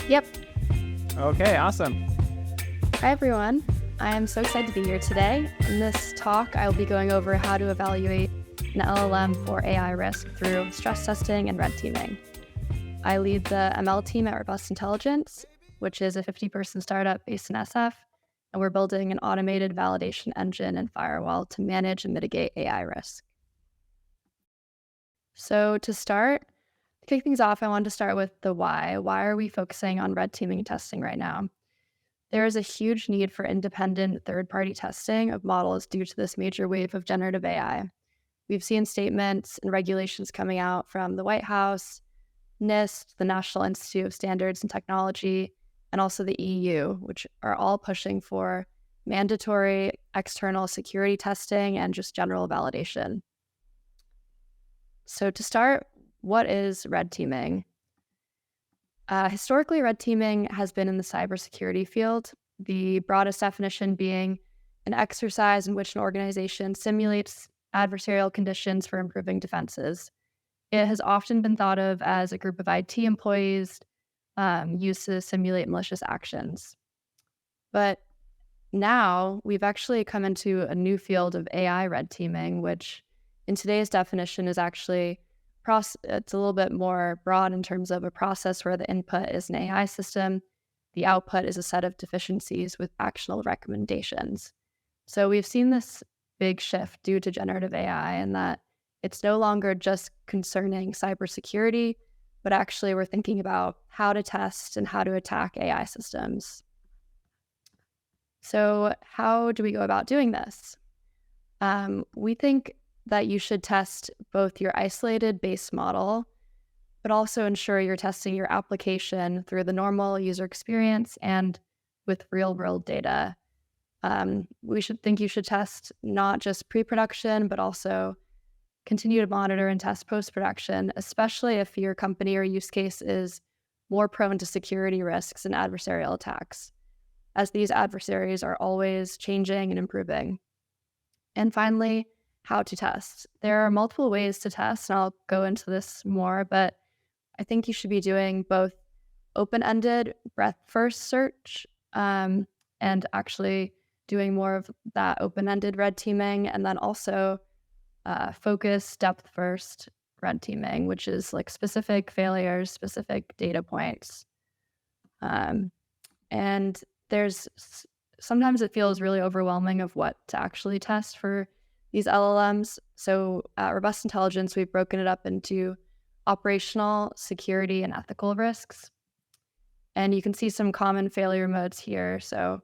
Yep. Okay, awesome. Hi, everyone. I am so excited to be here today. In this talk, I will be going over how to evaluate an LLM for AI risk through stress testing and red teaming. I lead the ML team at Robust Intelligence, which is a 50-person startup based in SF, and we're building an automated validation engine and firewall to manage and mitigate AI risk. So to start, to kick things off, I wanted to start with the why. Why are we focusing on red teaming testing right now? There is a huge need for independent third-party testing of models due to this major wave of generative AI. We've seen statements and regulations coming out from the White House, NIST, the National Institute of Standards and Technology, and also the EU, which are all pushing for mandatory external security testing and just general validation. So to start, what is red teaming? Historically, red teaming has been in the cybersecurity field, the broadest definition being an exercise in which an organization simulates adversarial conditions for improving defenses. It has often been thought of as a group of IT employees used to simulate malicious actions. But now we've actually come into a new field of AI red teaming, which in today's definition is actually it's a little bit more broad in terms of a process where the input is an AI system, the output is a set of deficiencies with actionable recommendations. So we've seen this big shift due to generative AI in that it's no longer just concerning cybersecurity, but actually we're thinking about how to test and how to attack AI systems. So how do we go about doing this? We think that you should test both your isolated base model, but also ensure you're testing your application through the normal user experience and with real-world data. You should test not just pre-production, but also continue to monitor and test post-production, especially if your company or use case is more prone to security risks and adversarial attacks, as these adversaries are always changing and improving. And finally, how to test. There are multiple ways to test, and I'll go into this more, but I think you should be doing both open-ended breadth-first search and actually doing more of that open-ended red teaming, and then also focus depth-first red teaming, which is like specific failures, specific data points. And sometimes it feels really overwhelming of what to actually test for these LLMs. So at Robust Intelligence, we've broken it up into operational, security, and ethical risks. And you can see some common failure modes here. So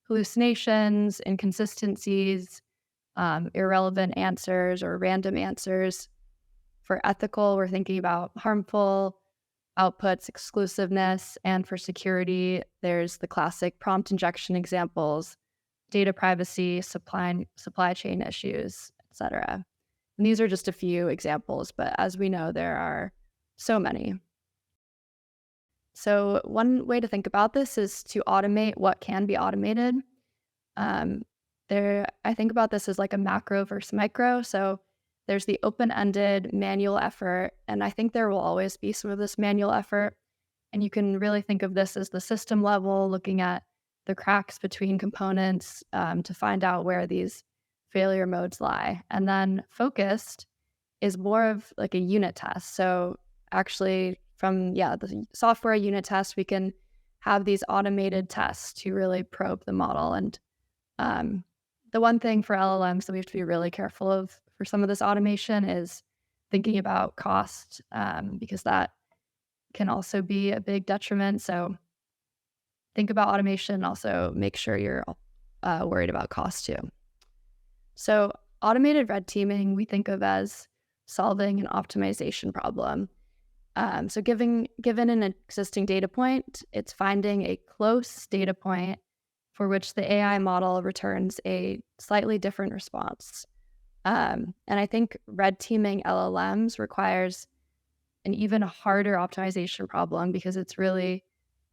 hallucinations, inconsistencies, irrelevant answers or random answers. For ethical, we're thinking about harmful outputs, exclusiveness, and for security, there's the classic prompt injection examples, data privacy, supply chain issues, etc. And these are just a few examples, but as we know, there are so many. So one way to think about this is to automate what can be automated. I think about this as like a macro versus micro. So there's the open-ended manual effort, and I think there will always be some of this manual effort. And you can really think of this as the system level, looking at the cracks between components to find out where these failure modes lie. And then focused is more of like a unit test. So actually from the software unit test, we can have these automated tests to really probe the model. And the one thing for LLMs that we have to be really careful of for some of this automation is thinking about cost, because that can also be a big detriment. So think about automation, also make sure you're worried about cost too. So automated red teaming, we think of as solving an optimization problem. So given an existing data point, it's finding a close data point for which the AI model returns a slightly different response. And I think red teaming LLMs requires an even harder optimization problem because it's really,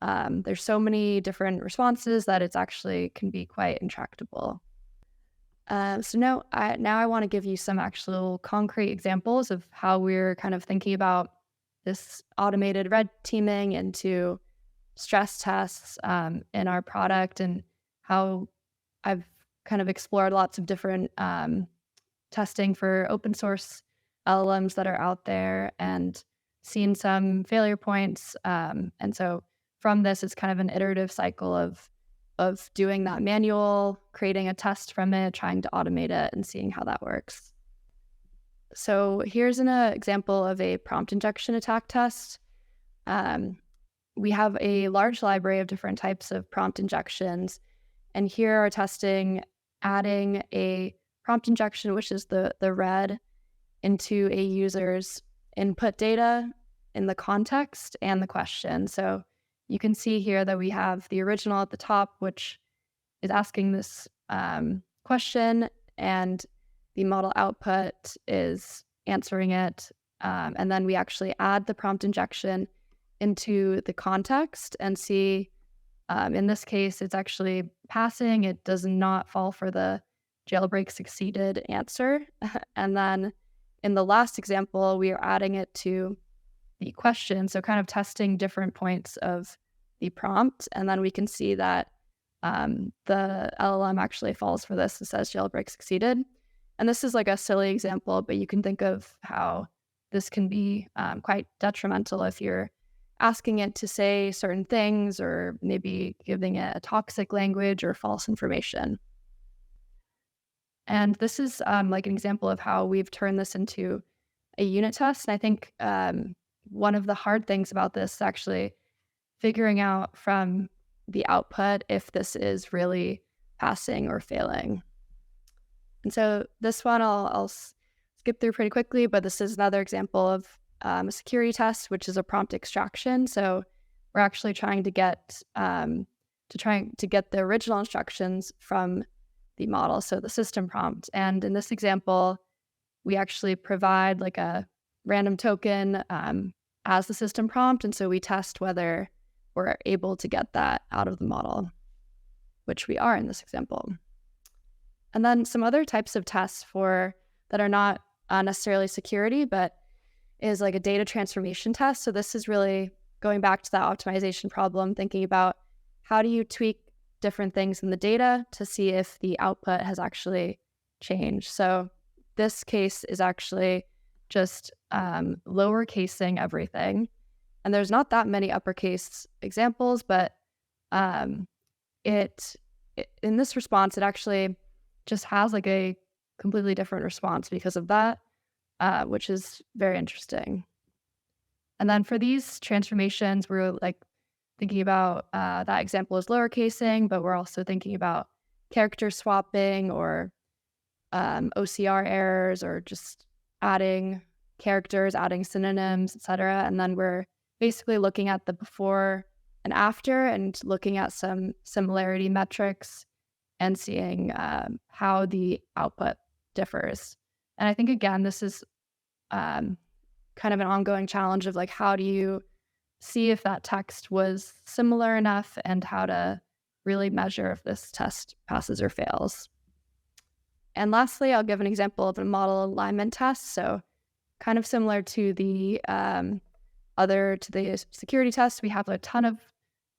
there's so many different responses that it's actually can be quite intractable. So now I want to give you some actual concrete examples of how we're kind of thinking about this automated red teaming into stress tests in our product and how I've kind of explored lots of different testing for open source LLMs that are out there and seen some failure points. And so from this, it's kind of an iterative cycle of doing that manual, creating a test from it, trying to automate it, and seeing how that works. So here's an example of a prompt injection attack test. We have a large library of different types of prompt injections, and here are testing adding a prompt injection, which is the red, into a user's input data in the context and the question. So you can see here that we have the original at the top, which is asking this question, and the model output is answering it. And then we actually add the prompt injection into the context and see, in this case, it's actually passing. It does not fall for the jailbreak succeeded answer. And then in the last example, we are adding it to the question. So kind of testing different points of the prompt. And then we can see that the LLM actually falls for this. It says jailbreak succeeded. And this is like a silly example, but you can think of how this can be quite detrimental if you're asking it to say certain things or maybe giving it a toxic language or false information. And this is like an example of how we've turned this into a unit test. And I think one of the hard things about this is actually figuring out from the output if this is really passing or failing. And so this one I'll skip through pretty quickly, but this is another example of a security test, which is a prompt extraction. So we're actually trying to get the original instructions from the model, so the system prompt. And in this example, we actually provide like a random token as the system prompt. And so we test whether we're able to get that out of the model, which we are in this example. And then some other types of tests that are not necessarily security, but is like a data transformation test. So this is really going back to that optimization problem, thinking about how do you tweak different things in the data to see if the output has actually changed. So this case is actually just lowercasing everything. And there's not that many uppercase examples, but in this response, it actually just has like a completely different response because of that, which is very interesting. And then for these transformations, we're like thinking about that example is lowercasing, but we're also thinking about character swapping or OCR errors or just adding characters, adding synonyms, etc. And then we're basically looking at the before and after and looking at some similarity metrics and seeing how the output differs. And I think, again, this is kind of an ongoing challenge of like, how do you see if that text was similar enough and how to really measure if this test passes or fails. And lastly, I'll give an example of a model alignment test. So kind of similar to the security test, we have a ton of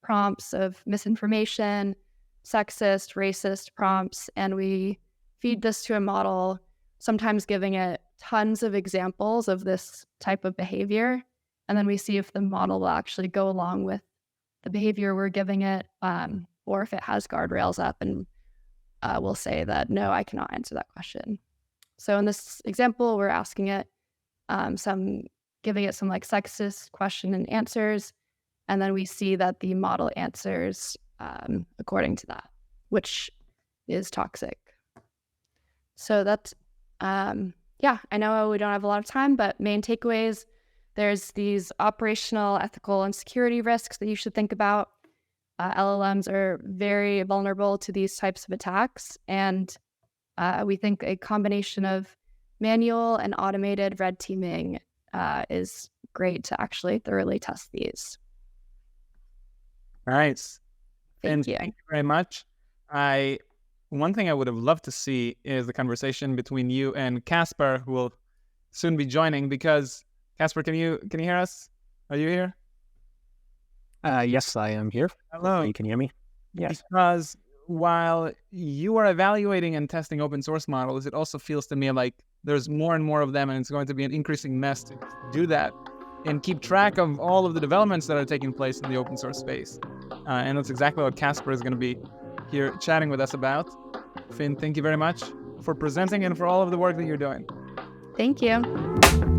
prompts of misinformation, sexist, racist prompts, and we feed this to a model, sometimes giving it tons of examples of this type of behavior. And then we see if the model will actually go along with the behavior we're giving it, or if it has guardrails up and will say that, no, I cannot answer that question. So in this example, we're asking it giving it some like sexist question and answers. And then we see that the model answers according to that, which is toxic. So that's, I know we don't have a lot of time, but main takeaways, there's these operational, ethical, and security risks that you should think about. LLMs are very vulnerable to these types of attacks. And we think a combination of manual and automated red teaming is great to actually thoroughly test these. All right. Thank you. Thank you very much. One thing I would have loved to see is the conversation between you and Casper, who will soon be joining, because Casper, can you hear us? Are you here? Yes, I am here. Hello. You can hear me? Yes. Because while you are evaluating and testing open source models, it also feels to me like there's more and more of them, and it's going to be an increasing mess to do that and keep track of all of the developments that are taking place in the open source space. And that's exactly what Casper is going to be here chatting with us about. Finn, thank you very much for presenting and for all of the work that you're doing. Thank you.